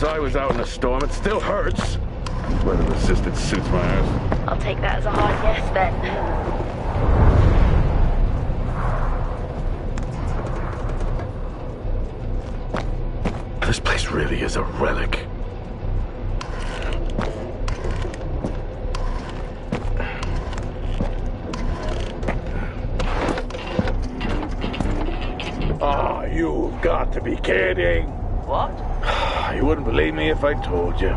since I was out in a storm. It still hurts. Weather-resistant suits my ass. I'll take that as a hard yes, then. This place really is a relic. Oh, you've got to be kidding. What? You wouldn't believe me if I told you.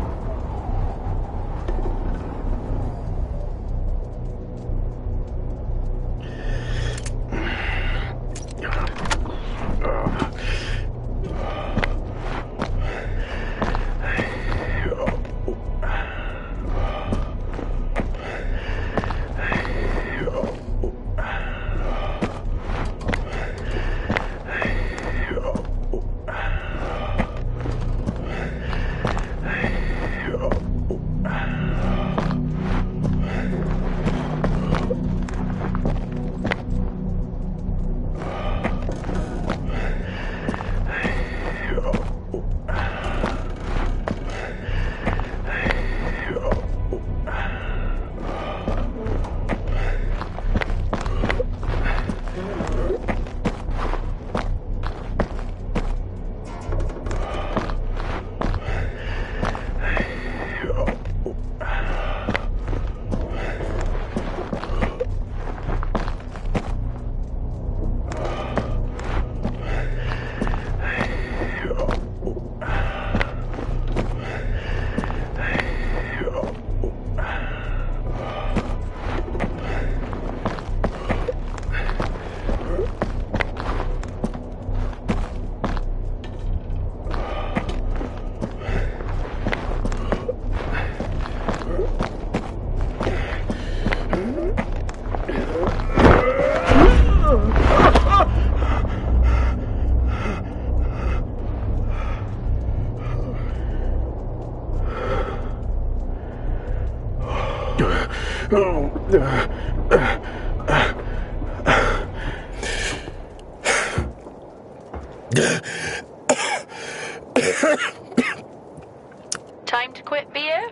Time to quit beer?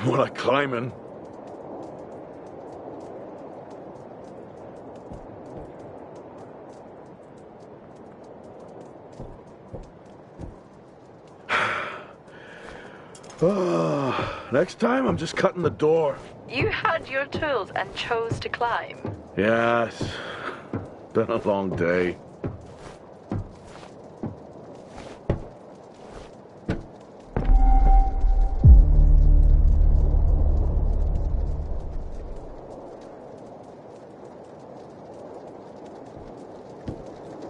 More like climbing. Next time, I'm just cutting the door. You had your tools and chose to climb. Yes. Been a long day.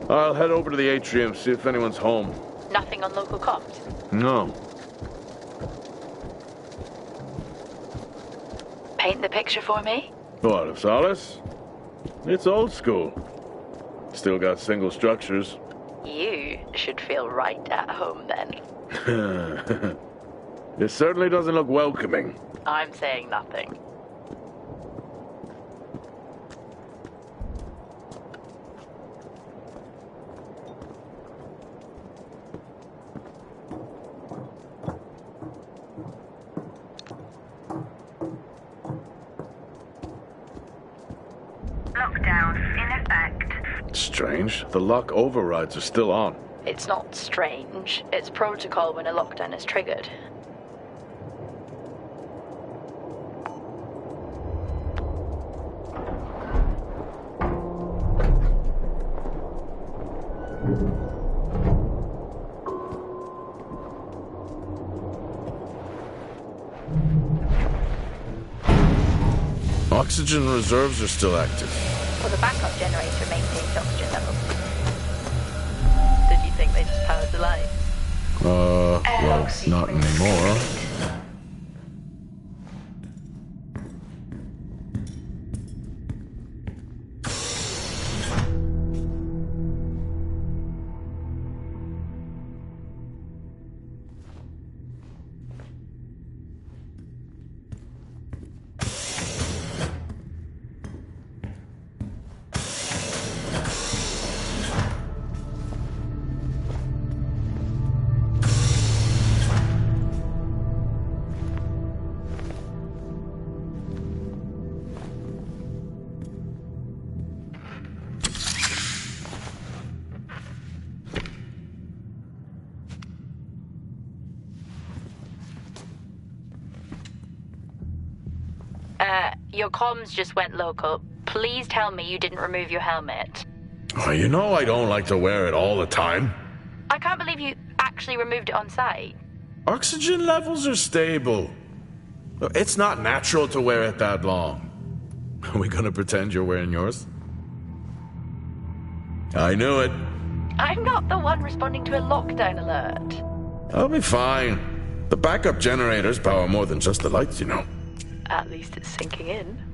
I'll head over to the atrium, see if anyone's home. Nothing on local comms? No. Paint the picture for me? What, of Solis? It's old school. Still got single structures. You should feel right at home then. It certainly doesn't look welcoming. I'm saying nothing. Lockdown in effect. Strange. The lock overrides are still on. It's not strange. It's protocol when a lockdown is triggered. Oxygen reserves are still active. Well, the backup generator maintains oxygen levels. Did you think they just powered the light? Well, not anymore. Your comms just went local. Please tell me you didn't remove your helmet. Oh, you know I don't like to wear it all the time. I can't believe you actually removed it on site. Oxygen levels are stable. It's not natural to wear it that long. Are we gonna pretend you're wearing yours? I knew it. I'm not the one responding to a lockdown alert. I'll be fine. The backup generators power more than just the lights, you know. At least it's sinking in.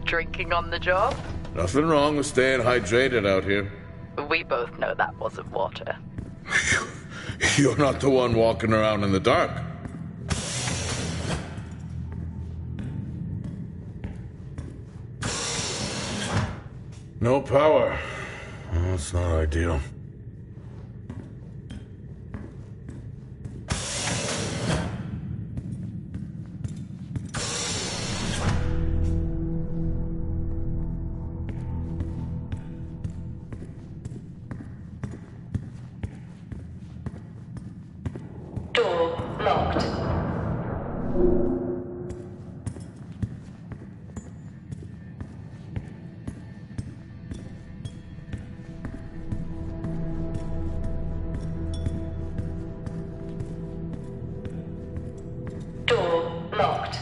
Drinking on the job? Nothing wrong with staying hydrated out here. We both know that wasn't water. You're not the one walking around in the dark. No power. Oh, that's not ideal. Door locked. Door locked.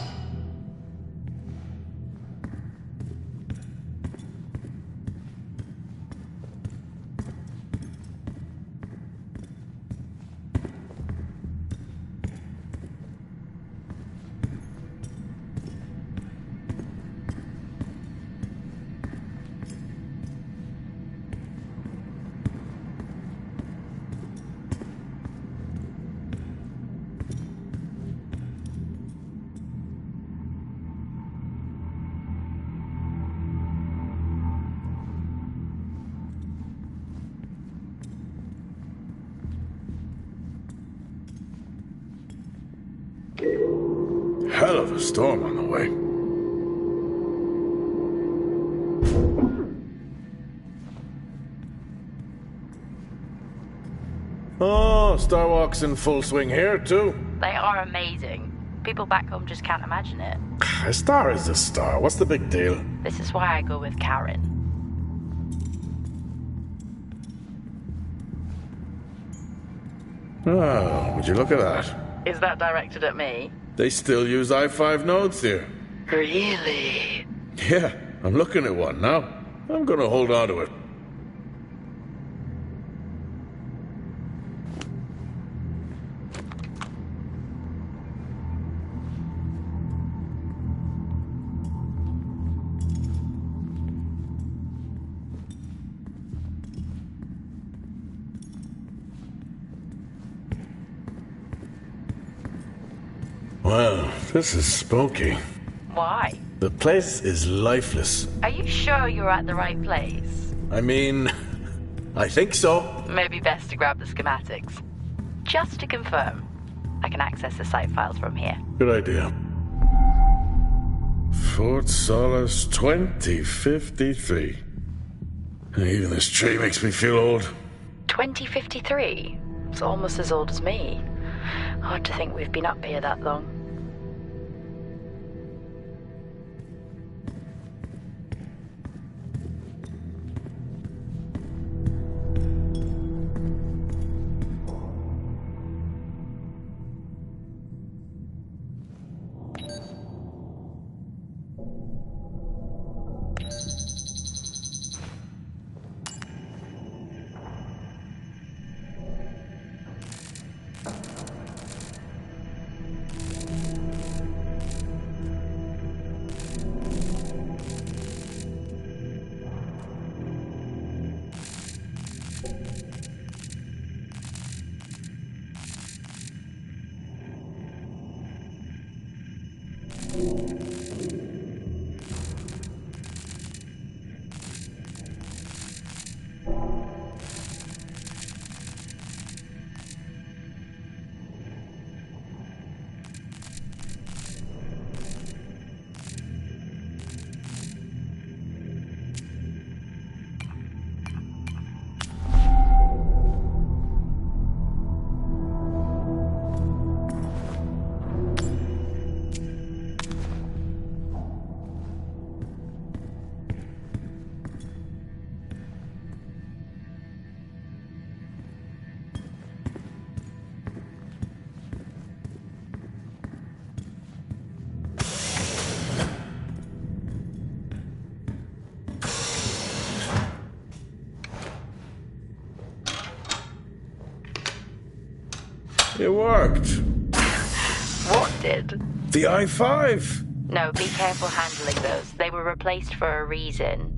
Hell of a storm on the way. Oh, Starwalk's in full swing here, too. They are amazing. People back home just can't imagine it. A star is a star. What's the big deal? This is why I go with Karen. Oh, would you look at that? Is that directed at me? They still use i5 nodes here. Really? Yeah, I'm looking at one now. I'm gonna hold on to it. Well, this is spooky. Why? The place is lifeless. Are you sure you're at the right place? I mean, I think so. Maybe best to grab the schematics. Just to confirm, I can access the site files from here. Good idea. Fort Solis 2053. Even this tree makes me feel old. 2053? It's almost as old as me. Hard to think we've been up here that long. It worked. What did? The I-5. No, be careful handling those. They were replaced for a reason.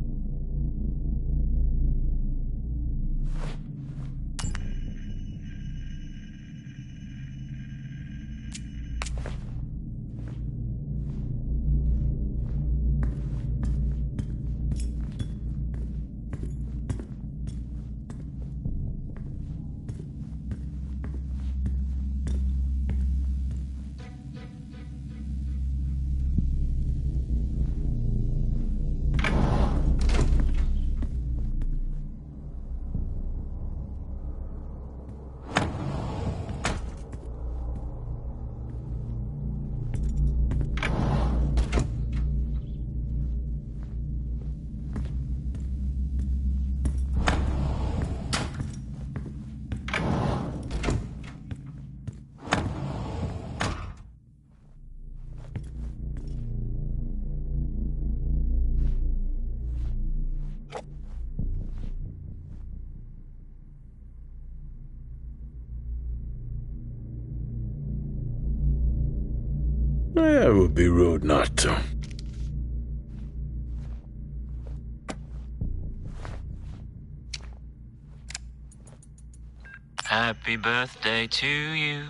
It would be rude not to. Happy birthday to you.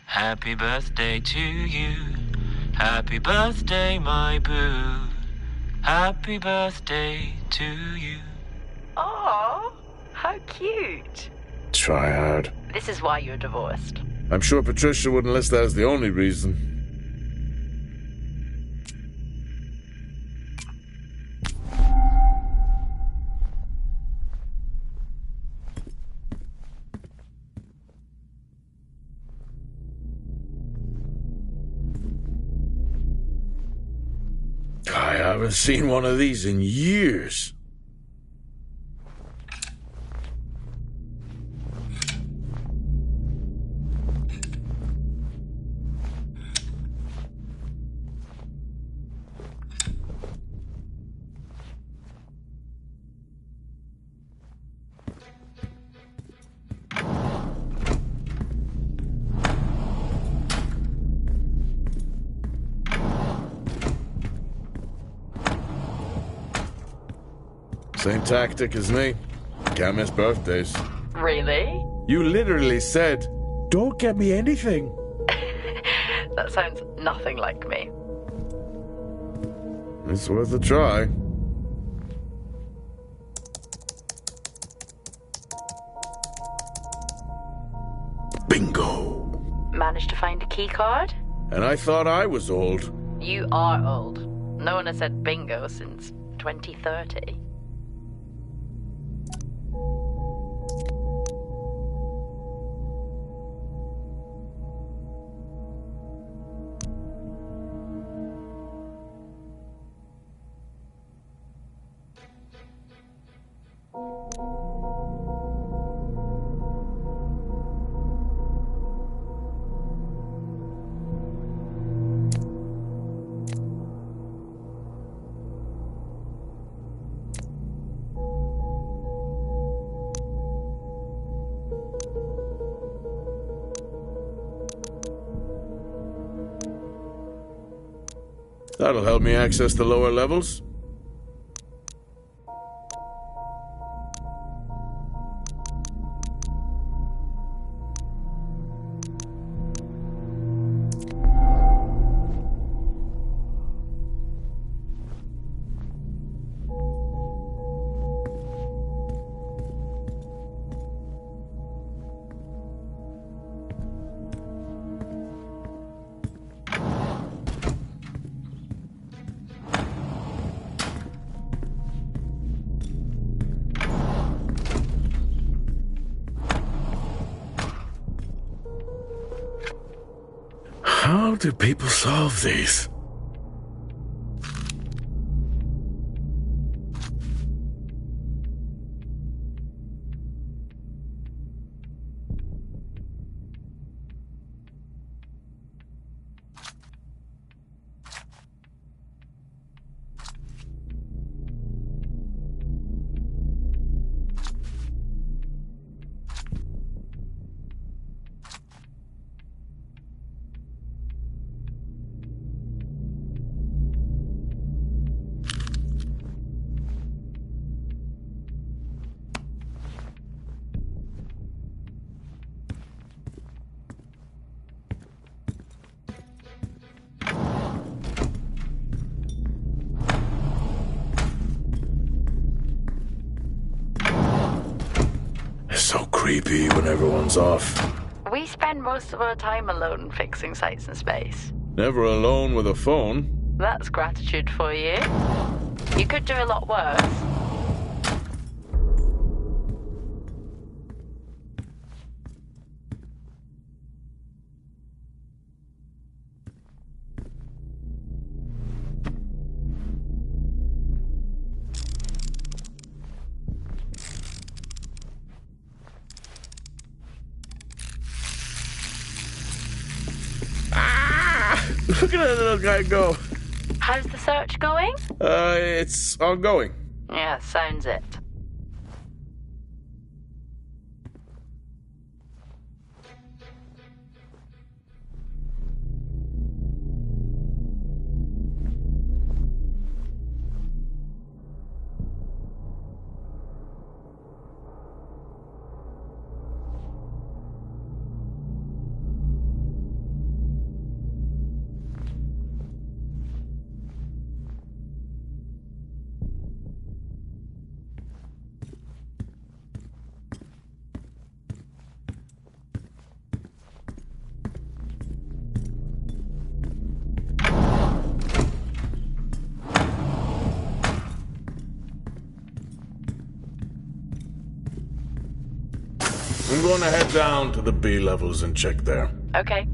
Happy birthday to you. Happy birthday, my boo. Happy birthday to you. Oh, how cute. Try hard. This is why you're divorced. I'm sure Patricia wouldn't list that as the only reason. I haven't seen one of these in years. Same tactic as me. Can't miss birthdays. Really? You literally said, "Don't get me anything." That sounds nothing like me. It's worth a try. Bingo! Managed to find a key card? And I thought I was old. You are old. No one has said bingo since 2030. That'll help me access the lower levels. do people solve these? So creepy when everyone's off. We spend most of our time alone fixing sites in space. Never alone with a phone. That's gratitude for you. You could do a lot worse. Look at that little guy go. How's the search going? It's ongoing. Yeah, sounds it. I'm going to head down to the B levels and check there. Okay.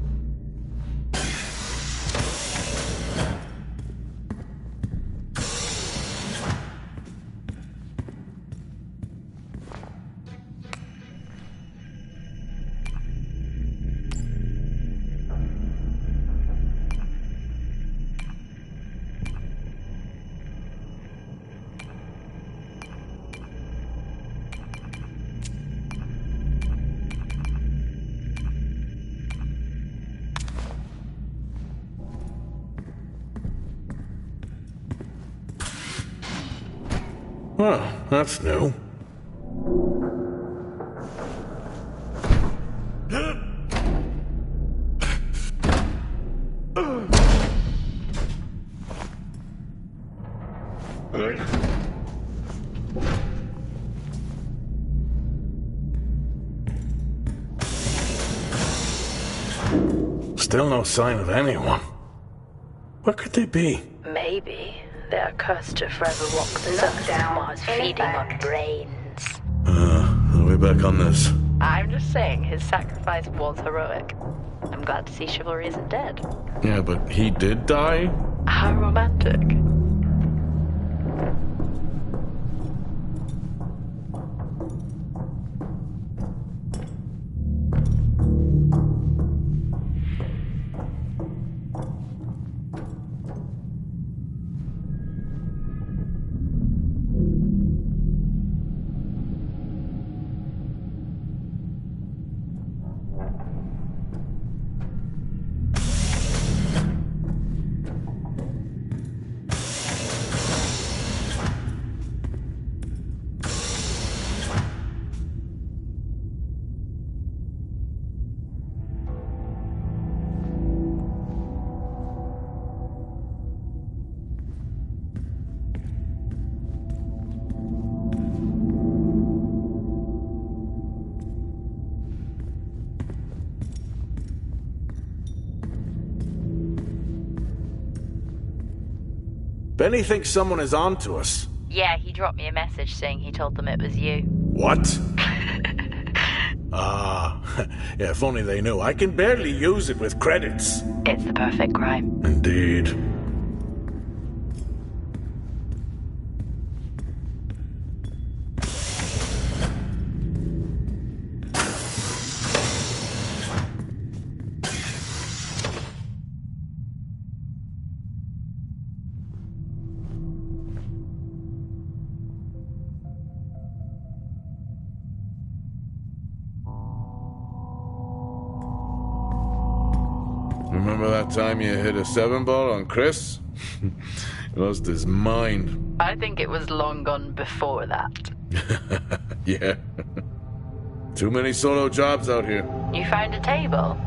Well, that's new. Still no sign of anyone. Where could they be? Maybe they are cursed to forever walk the surface of Mars, feeding on brains. Are we back on this? I'm just saying his sacrifice was heroic. I'm glad to see chivalry isn't dead. Yeah, but he did die? How romantic. Benny thinks someone is on to us. Yeah, he dropped me a message saying he told them it was you. What? Yeah, if only they knew. I can barely use it with credits. It's the perfect crime. Indeed. Remember that time you hit a 7-ball on Chris? He lost his mind. I think it was long gone before that. Yeah. Too many solo jobs out here. You found a table?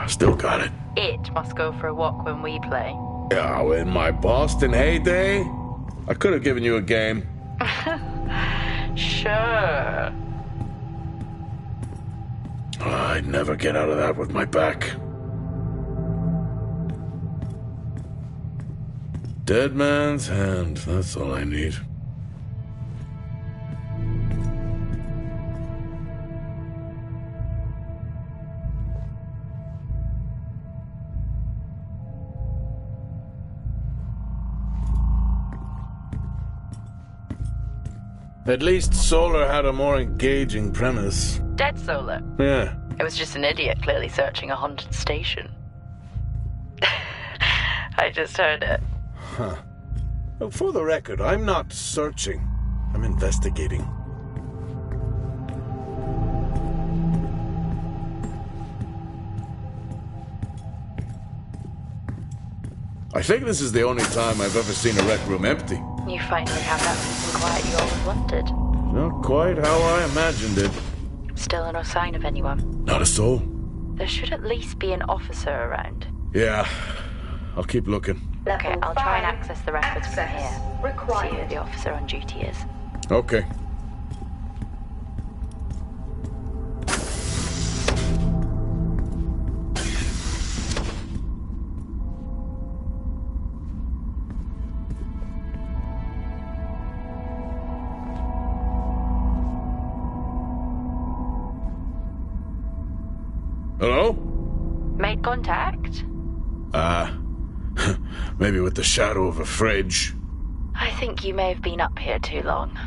Still got it. It must go for a walk when we play. Oh, in my Boston heyday, I could have given you a game. Sure. I'd never get out of that with my back. Dead man's hand, that's all I need. At least Solar had a more engaging premise. Dead Solar. Yeah. It was just an idiot clearly searching a haunted station. I just heard it. Huh. Well, for the record, I'm not searching. I'm investigating. I think this is the only time I've ever seen a rec room empty. You finally have that peace and quiet you always wanted. Not quite how I imagined it. Still no sign of anyone. Not a soul. There should at least be an officer around. Yeah, I'll keep looking. Okay, I'll try and access the records from Access here. required. See who the officer on duty is. Okay. Hello? Made contact? Maybe with the shadow of a fridge. I think you may have been up here too long.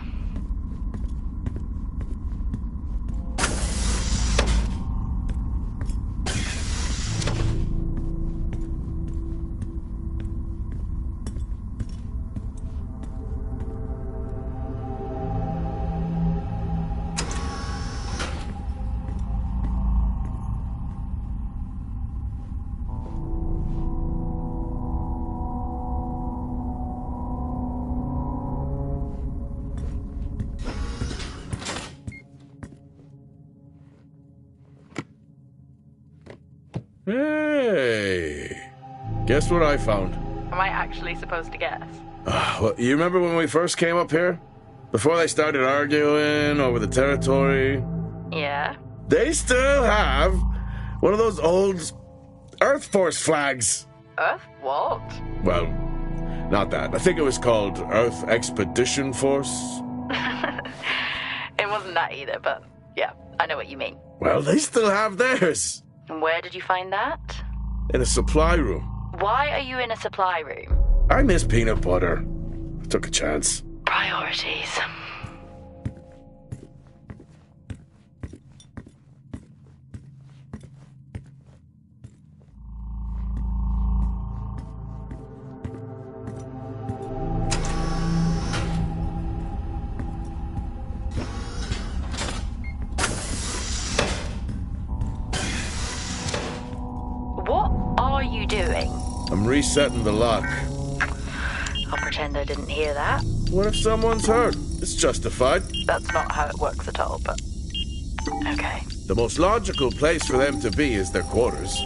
Hey! Guess what I found? Am I actually supposed to guess? Well, you remember when we first came up here? Before they started arguing over the territory? Yeah? They still have one of those old Earth Force flags. Earth what? Well, not that. I think it was called Earth Expedition Force. It wasn't that either, but yeah, I know what you mean. Well, they still have theirs. And where did you find that? In a supply room. Why are you in a supply room? I miss peanut butter. I took a chance. Priorities. What are you doing? I'm resetting the lock. I'll pretend I didn't hear that. What if someone's hurt? It's justified. That's not how it works at all, but... Okay. The most logical place for them to be is their quarters.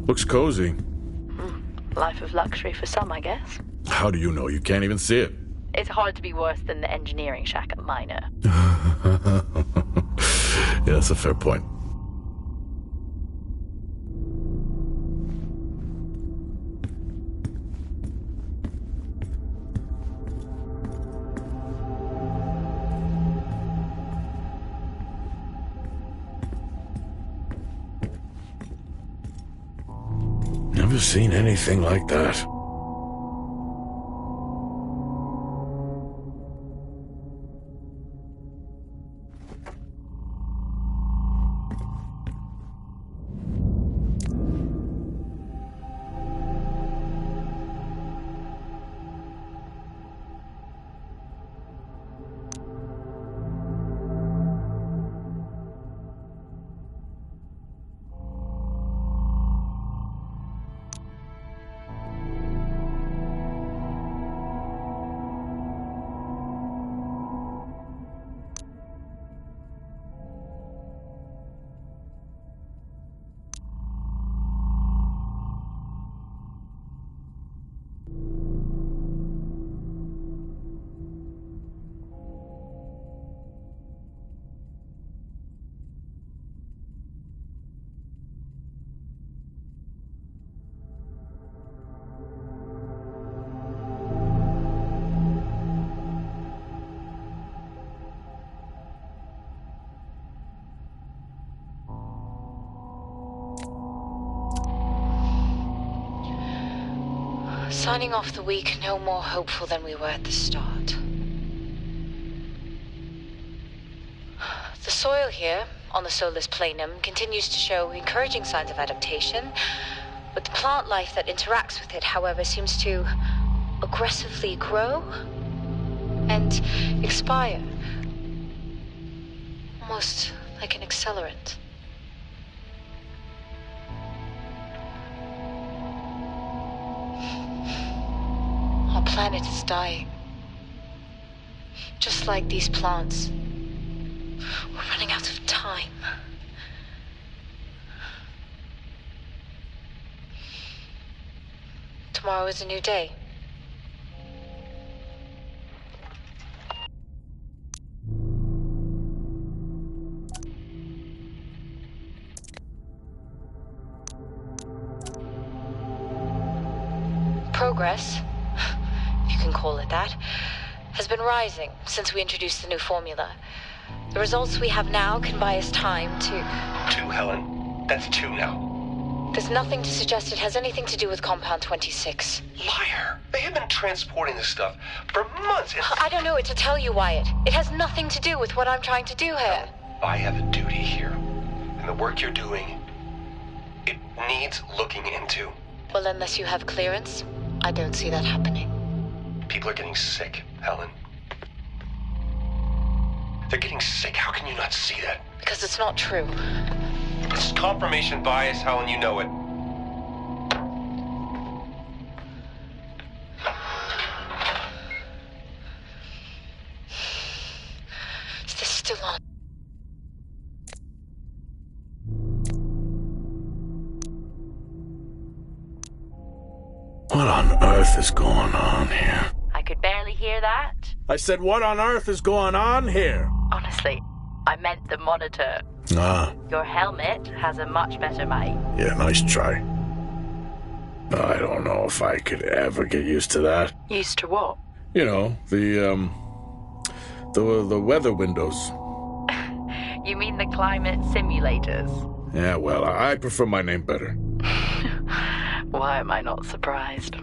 Looks cozy. Life of luxury for some, I guess. How do you know? You can't even see it. It's hard to be worse than the engineering shack at Minor. Yeah, that's a fair point. Never seen anything like that. Signing off the week no more hopeful than we were at the start. The soil here, on the Solis planum, continues to show encouraging signs of adaptation, but the plant life that interacts with it, however, seems to aggressively grow and expire. Almost like an accelerant. Our planet is dying. Just like these plants. We're running out of time. Tomorrow is a new day. Progress, if you can call it that, has been rising since we introduced the new formula. The results we have now can buy us time to... 2, Helen. That's 2 now. There's nothing to suggest it has anything to do with Compound 26. Liar. They have been transporting this stuff for months. I don't know what to tell you, Wyatt. It has nothing to do with what I'm trying to do here. I have a duty here. And the work you're doing, it needs looking into. Well, unless you have clearance, I don't see that happening. People are getting sick, Helen. They're getting sick. How can you not see that? Because it's not true. It's confirmation bias, Helen. You know it. Is this still on? What on earth is going on here? I could barely hear that. I said, what on earth is going on here? Honestly, I meant the monitor. Ah, Your helmet has a much better mic. yeah, nice try. I don't know if I could ever get used to that. Used to what? You know, the weather windows. You mean the climate simulators? Yeah, well, I prefer my name better. Why am I not surprised?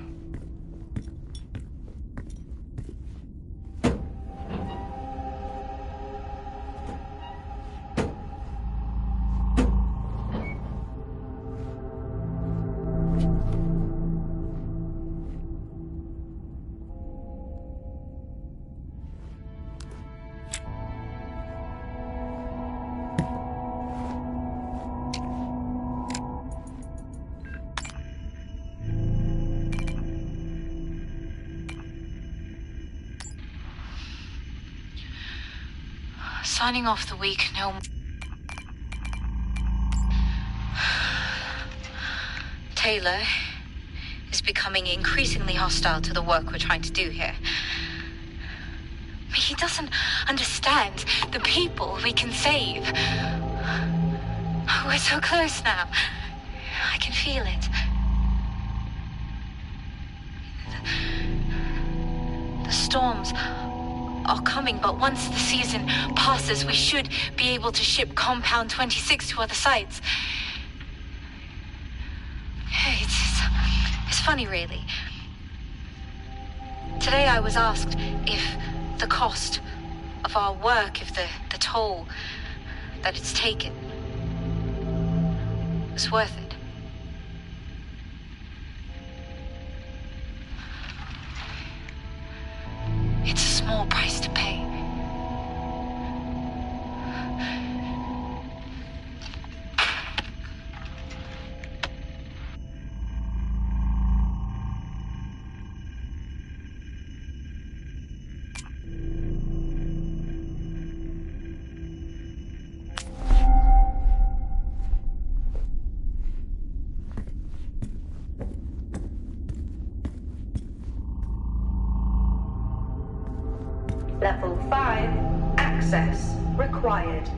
Signing off the week, no... Taylor is becoming increasingly hostile to the work we're trying to do here. He doesn't understand the people we can save. We're so close now. I can feel it. The storms are coming, but once the season passes, we should be able to ship Compound 26 to other sites. It's funny, really. Today I was asked if the cost of our work, if the toll that it's taken was worth it. It's a small price to pay. Level 5, access required.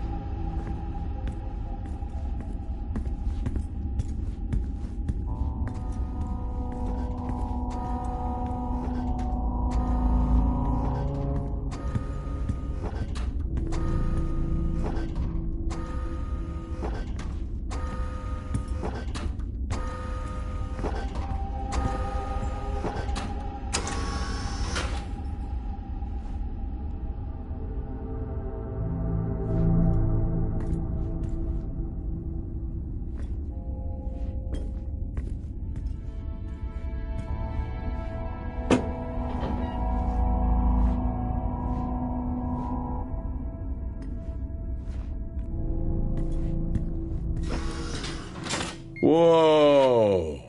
Whoa!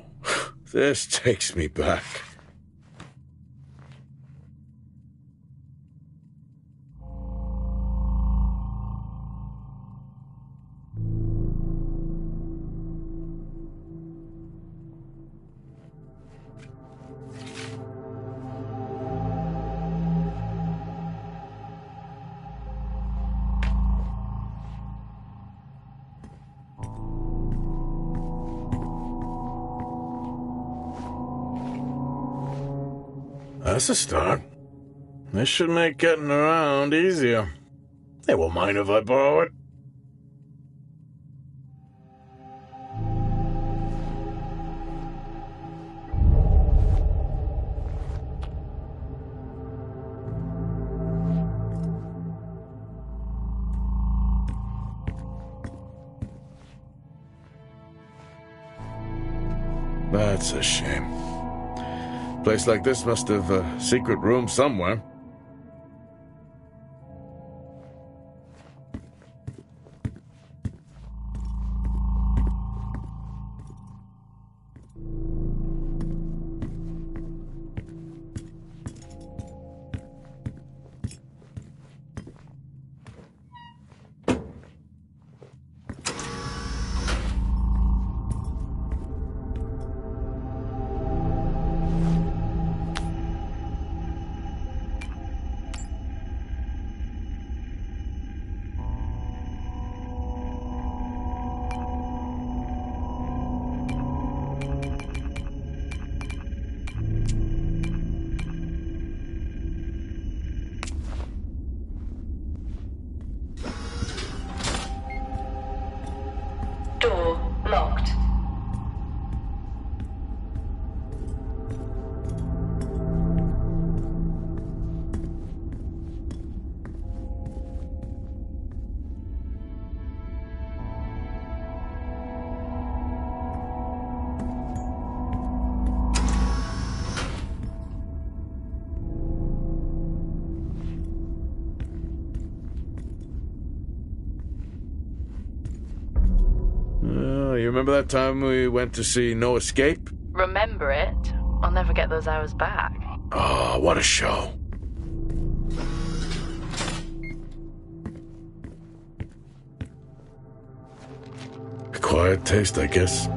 This takes me back. That's a start. This should make getting around easier. They won't mind if I borrow it. That's a shame. Place like this must have a secret room somewhere. Door locked. You remember that time we went to see No Escape? Remember it? I'll never get those hours back. Oh, what a show. Acquired taste, I guess.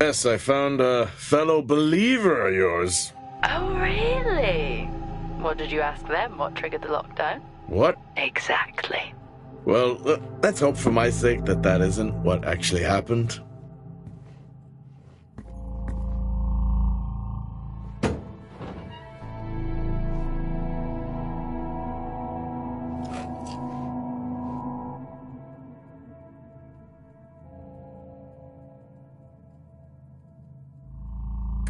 Yes, I found a fellow believer of yours. Oh, really? What did you ask them? What triggered the lockdown? What? Exactly. Well, let's hope for my sake that that isn't what actually happened.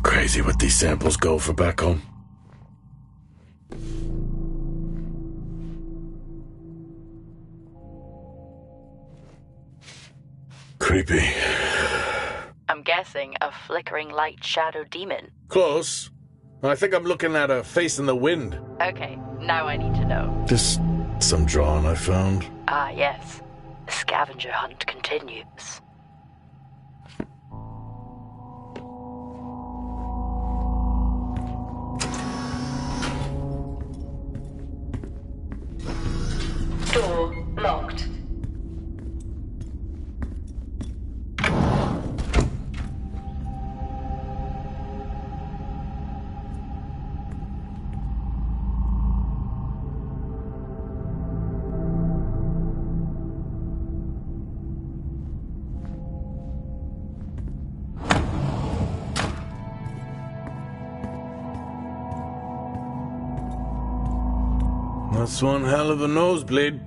Crazy what these samples go for back home. Creepy. I'm guessing a flickering light shadow demon. Close. I think I'm looking at a face in the wind. Okay, now I need to know. Just some drawing I found. Ah, yes. The scavenger hunt continues. Door locked. That's one hell of a nosebleed.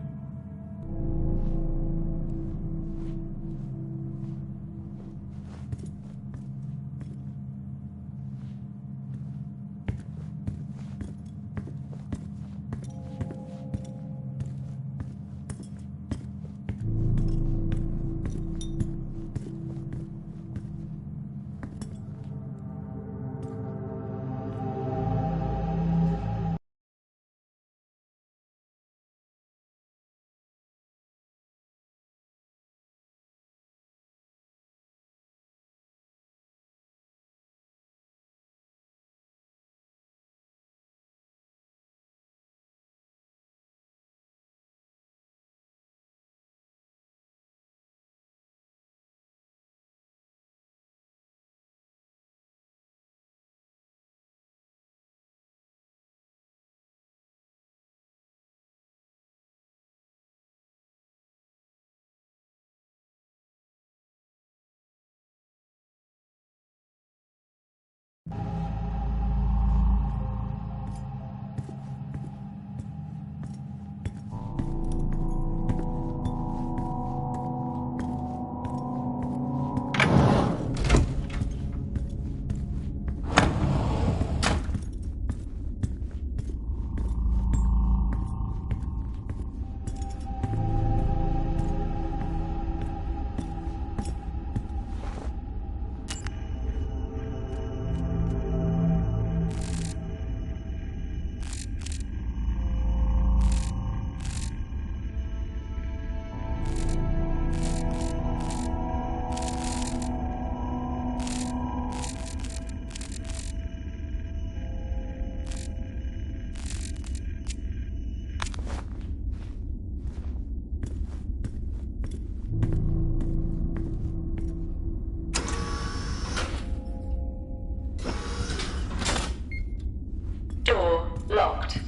Door locked.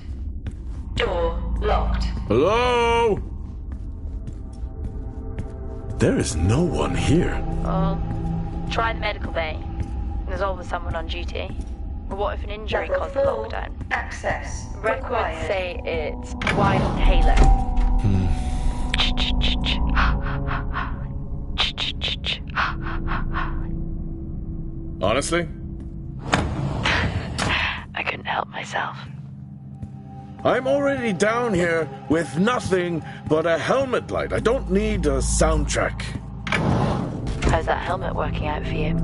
Door locked. Hello? There is no one here. Well, try the medical bay. There's always someone on duty. But what if an injury Level caused the 4 lockdown? access Records required. say it's wide halo. Honestly, I couldn't help myself. I'm already down here with nothing but a helmet light. I don't need a soundtrack. How's that helmet working out for you?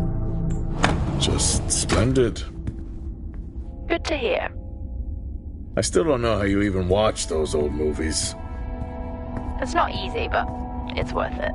Just splendid. Good to hear. I still don't know how you even watch those old movies. It's not easy, but it's worth it.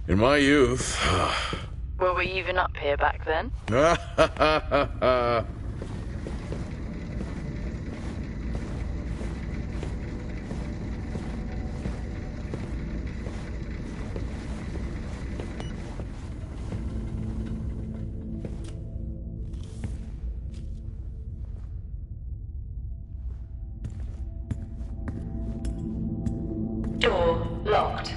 In my youth... Were we even up here back then? Door locked.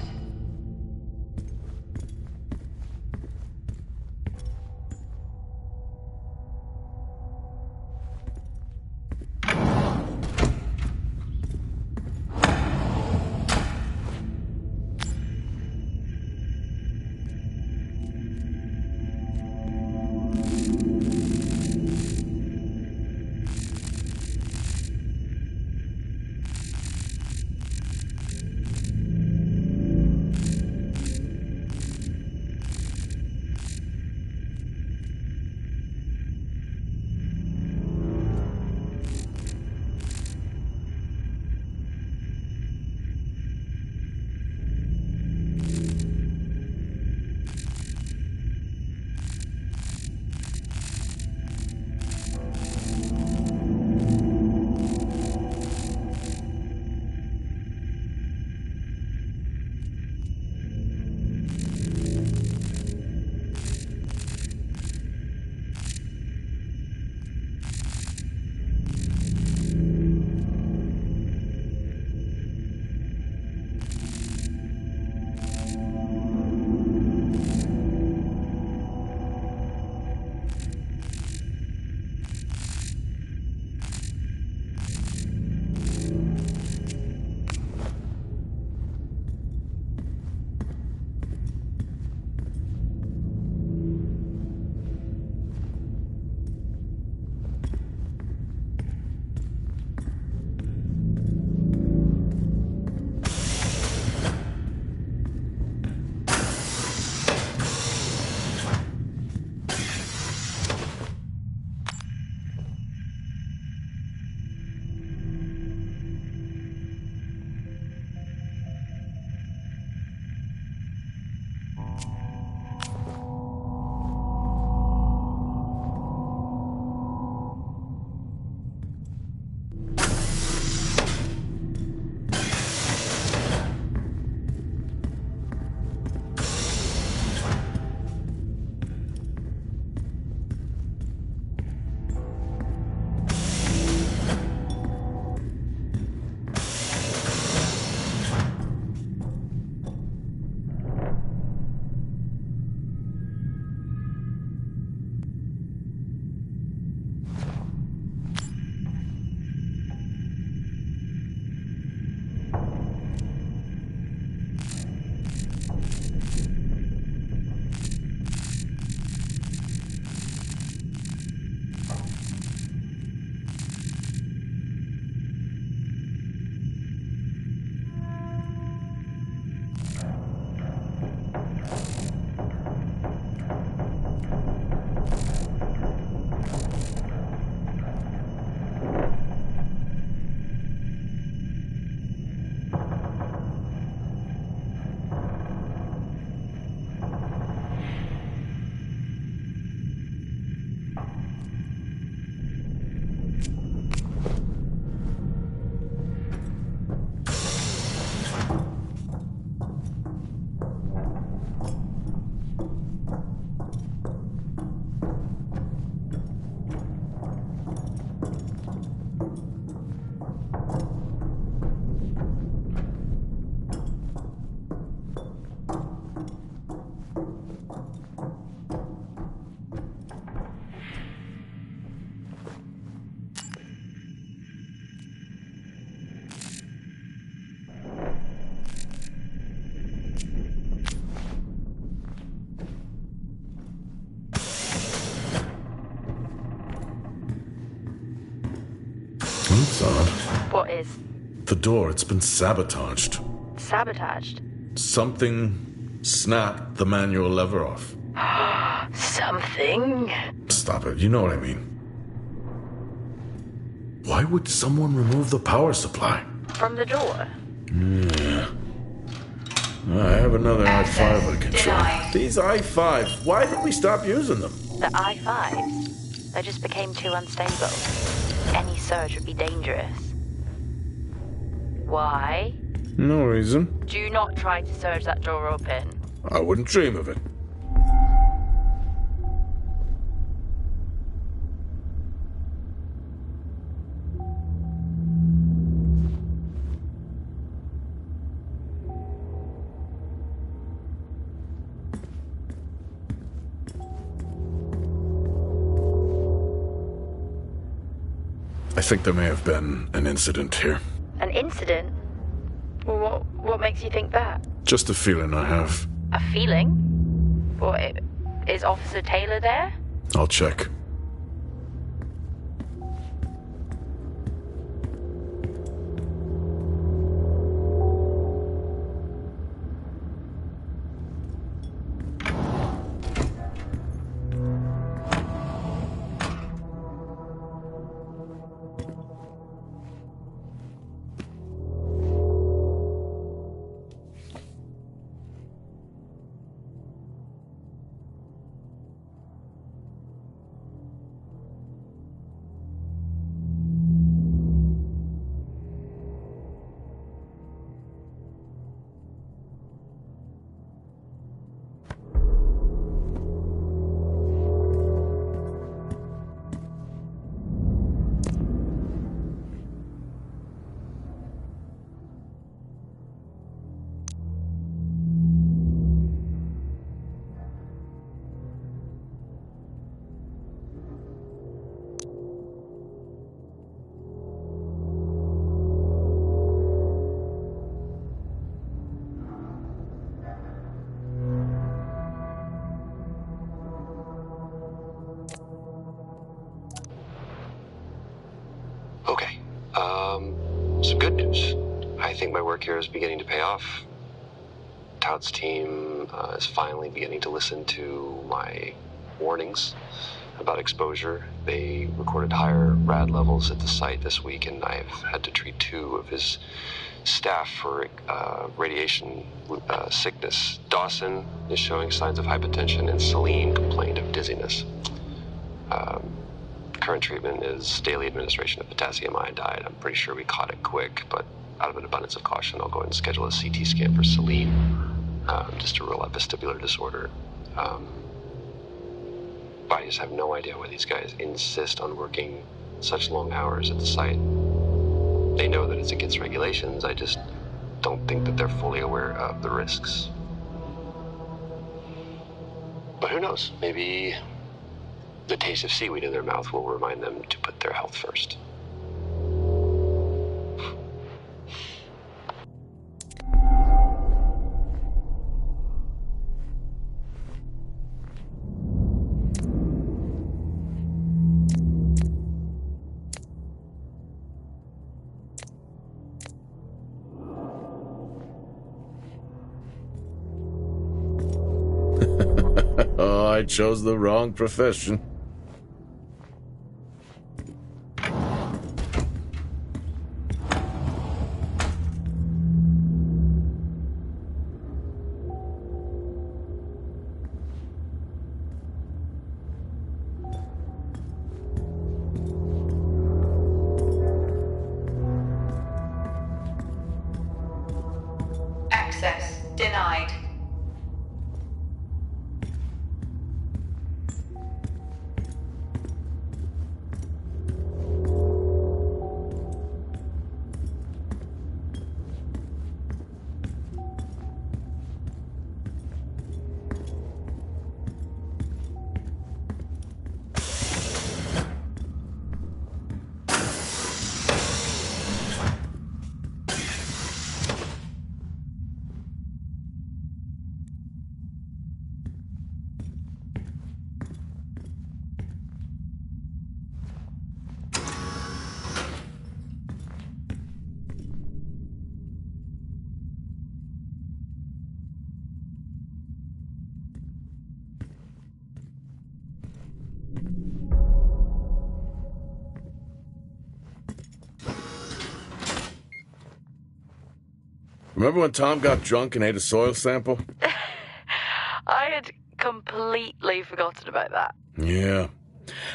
That's odd. What is? The door, it's been sabotaged. Sabotaged? Something snapped the manual lever off. Something? Stop it, you know what I mean. Why would someone remove the power supply? From the door? Yeah. I have another Access I-5 I can try. denied. These I-5s, why did we stop using them? The I-5s, they just became too unstable. Any surge would be dangerous. Why? No reason. Do not try to surge that door open. I wouldn't dream of it. I think there may have been an incident here. An incident? Well, what makes you think that? Just a feeling I have. A feeling? Well, is Officer Taylor there? I'll check. Okay. Some good news. I think my work here is beginning to pay off. Todd's team is finally beginning to listen to my warnings about exposure. They recorded higher rad levels at the site this week, and I've had to treat 2 of his staff for radiation sickness. Dawson is showing signs of hypotension, and Celine complained of dizziness. Current treatment is daily administration of potassium iodide. I'm pretty sure we caught it quick, but out of an abundance of caution, I'll go ahead and schedule a CT scan for Celine, just to rule out vestibular disorder. I just have no idea why these guys insist on working such long hours at the site. They know that it's against regulations. I just don't think that they're fully aware of the risks. But who knows? Maybe the taste of seaweed in their mouth will remind them to put their health first. Oh, I chose the wrong profession. Access denied. Remember when Tom got drunk and ate a soil sample? I had completely forgotten about that. Yeah.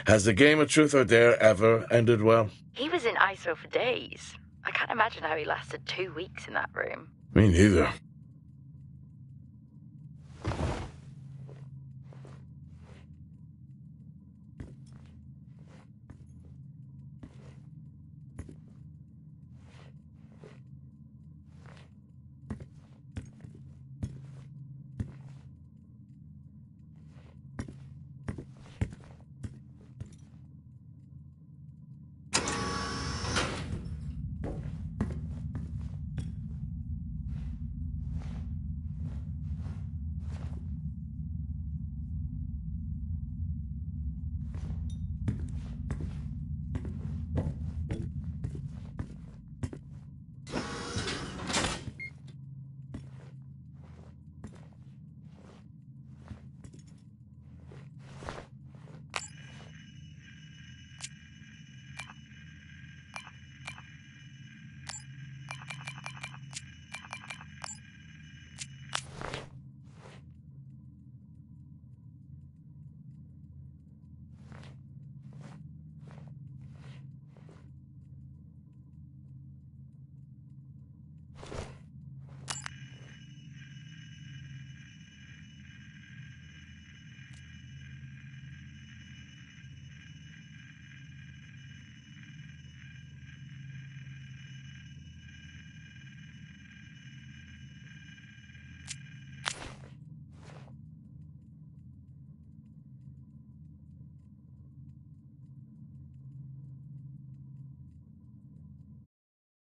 Has the game of truth or dare ever ended well? He was in ISO for days. I can't imagine how he lasted 2 weeks in that room. Me neither.